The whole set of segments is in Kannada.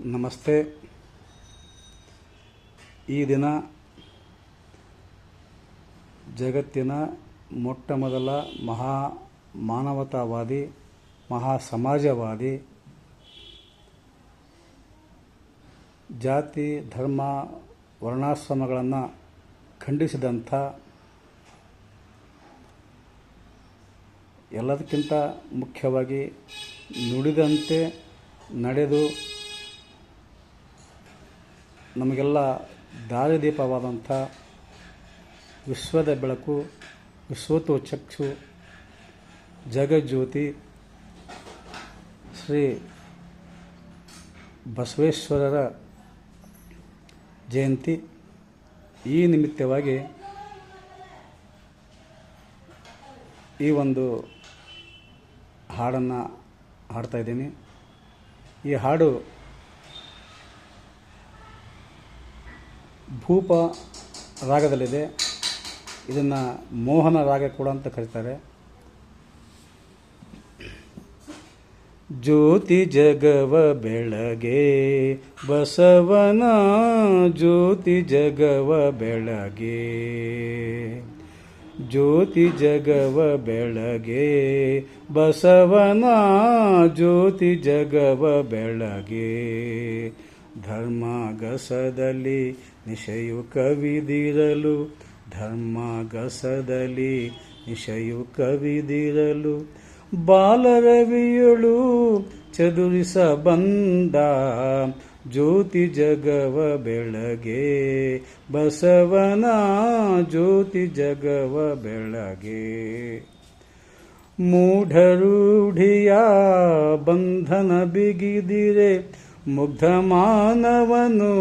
ನಮಸ್ತೆ. ಈ ದಿನ ಜಗತ್ತಿನ ಮೊಟ್ಟಮೊದಲ ಮಾನವತಾವಾದಿ, ಸಮಾಜವಾದಿ, ಜಾತಿ ಧರ್ಮ ವರ್ಣಾಶ್ರಮಗಳನ್ನು ಖಂಡಿಸಿದಂಥ, ಎಲ್ಲದಕ್ಕಿಂತ ಮುಖ್ಯವಾಗಿ ನುಡಿದಂತೆ ನಡೆದು ನಮಗೆಲ್ಲ ದಾರಿದೀಪವಾದಂಥ ವಿಶ್ವದ ಬೆಳಕು, ವಿಶ್ವತೋಚಕ್ಷು, ಜಗಜ್ಯೋತಿ ಶ್ರೀ ಬಸವೇಶ್ವರರ ಜಯಂತಿ. ಈ ನಿಮಿತ್ತವಾಗಿ ಈ ಒಂದು ಹಾಡನ್ನು ಹಾಡ್ತಾಯಿದ್ದೀನಿ. ಈ ಹಾಡು ಭೂಪ ರಾಗದಲ್ಲಿದೆ. ಇದನ್ನು ಮೋಹನ ರಾಗ ಕೂಡ ಅಂತ ಕರೀತಾರೆ. ಜ್ಯೋತಿ ಜಗವ ಬೆಳಗೆ ಬಸವನ, ಜ್ಯೋತಿ ಜಗವ ಬೆಳಗೆ, ಜ್ಯೋತಿ ಜಗವ ಬೆಳಗೆ ಬಸವನ, ಜ್ಯೋತಿ ಜಗವ ಬೆಳಗೆ. ಧರ್ಮಗಸದಲ್ಲಿ ನಿಶೆಯು ಕವಿದಿರಲು, ಧರ್ಮಗಸದಲ್ಲಿ ನಿಶೆಯು ಕವಿದಿರಲು, ಬಾಲರವಿಯಳು ಚದುರಿಸ ಬಂದ, ಜ್ಯೋತಿ ಜಗವ ಬೆಳಗೆ ಬಸವನ, ಜ್ಯೋತಿ ಜಗವ ಬೆಳಗೆ. ಮೂಢರೂಢಿಯ ಬಂಧನ ಬಿಗಿದಿರೆ, ಮುಗ್ಧ ಮಾನವನು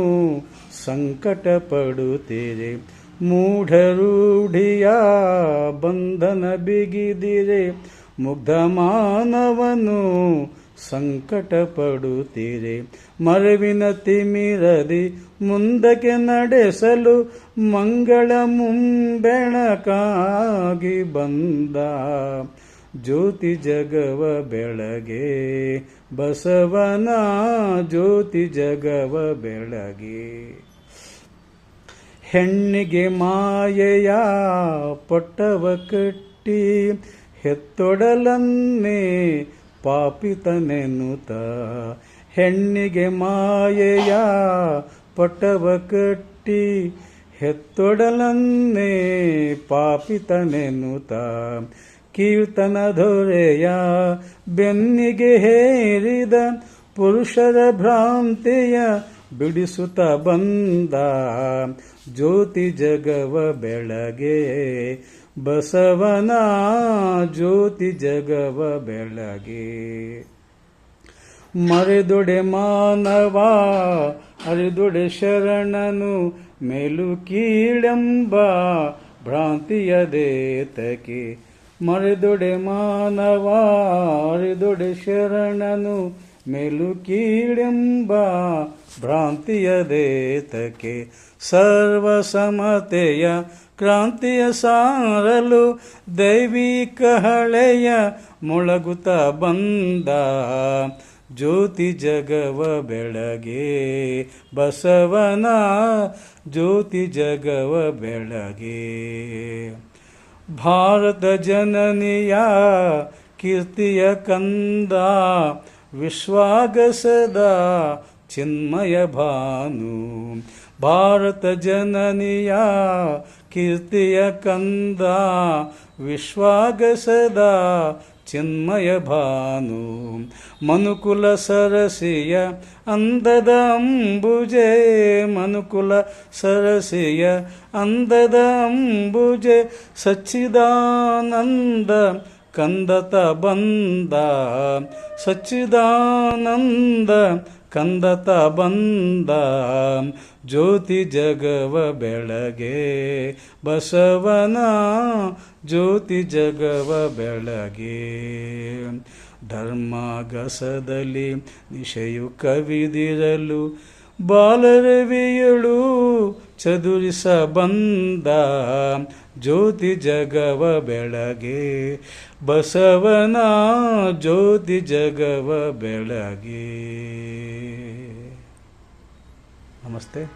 ಸಂಕಟ ಪಡುತ್ತೀರೆ. ಮೂಢರೂಢಿಯ ಬಂಧನ ಬಿಗಿದಿರೆ, ಮುಗ್ಧ ಮಾನವನು ಸಂಕಟ ಪಡುತ್ತೀರೆ. ಮರವಿನ ತಿಮಿರದಿ ಮುಂದಕ್ಕೆ ನಡೆಸಲು, ಮಂಗಳ ಮುಂಬೆಳಕಾಗಿ ಬಂದ, ಜ್ಯೋತಿ ಜಗವ ಬೆಳಗೆ ಬಸವನ, ಜ್ಯೋತಿ ಜಗವ ಬೆಳಗೆ. ಹೆಣ್ಣಿಗೆ ಮಾಯೆಯ ಪಟ್ಟವ ಕಟ್ಟಿ, ಹೆತ್ತೊಡಲನ್ನೇ ಪಾಪಿತನೆನ್ನುತ್ತ, ಹೆಣ್ಣಿಗೆ ಮಾಯೆಯ ಪಟ್ಟವ ಕಟ್ಟಿ, ಹೆತ್ತೊಡಲನ್ನೇ ಪಾಪಿತನೆನ್ನುತ್ತ, ಕೀರ್ತನ ದೊರೆಯ ಬೆನ್ನಿಗೆ ಹೇರಿದ, ಪುರುಷರ ಭ್ರಾಂತಿಯ ಬಿಡಿಸುತ್ತ ಬಂದ, ಜ್ಯೋತಿ ಜಗವ ಬೆಳಗೆ ಬಸವನ, ಜ್ಯೋತಿ ಜಗವ ಬೆಳಗೆ. ಮರೆದೊಡೆ ಮಾನವ ಅರಿದೊಡೆ ಶರಣನು, ಮೇಲು ಕೀಳೆಂಬ ಭ್ರಾಂತಿಯದೇತಕ್ಕೆ. ಮರೆದೊಡೆ ಮಾನವ ಅರಿದೊಡೆ ಶರಣನು, ಮೇಲು ಕೀಳೆಂಬ ಭ್ರಾಂತಿಯದೇತಕ್ಕೆ. ಸರ್ವಸಮತೆಯ ಕ್ರಾಂತಿಯ ಸಾರಲು, ದೈವಿಕ ಹಳೆಯ ಮೊಳಗುತ್ತ ಬಂದ, ಜ್ಯೋತಿ ಜಗವ ಬೆಳಗೆ ಬಸವನ, ಜ್ಯೋತಿ ಜಗವ ಬೆಳಗೆ. ಭಾರತ ಜನನಿಯ ಕೀರ್ತಿಯ ಕಂದ, ವಿಶ್ವಾಗಸದ ಚಿನ್ಮಯ ಭಾನು. ಭಾರತ ಜನನಿಯ ಕೀರ್ತಿಯ ಕಂದ, ವಿಶ್ವಾಗಸದ ಚಿನ್ಮಯ ಭಾನು. ಮನುಕುಲ ಸರಸಿಯ ಅಂದದ ಅಂಬುಜೆ, ಮನುಕುಲ ಸರಸಿಯ ಅಂದದ ಅಂಬುಜೆ, ಸಚ್ಚಿದಾನಂದ ಕಂದತ ಬಂದ, ಸಚ್ಚಿದಾನಂದ ಕಂದತ ಬಂದ, ಜ್ಯೋತಿ ಜಗವ ಬೆಳಗೆ ಬಸವನ, ಜ್ಯೋತಿ ಜಗವ ಬೆಳಗೆ. ಧರ್ಮಗಸದಲ್ಲಿ ನಿಶೆಯು ಕವಿದಿರಲು, ಬಾಲರವಿಯಳು ಚದುರಿಸ ಬಂದ, ಜ್ಯೋತಿ ಜಗವ ಬೆಳಗೆ ಬಸವನ, ಜ್ಯೋತಿ ಜಗವ ಬೆಳಗೆ. ನಮಸ್ತೆ.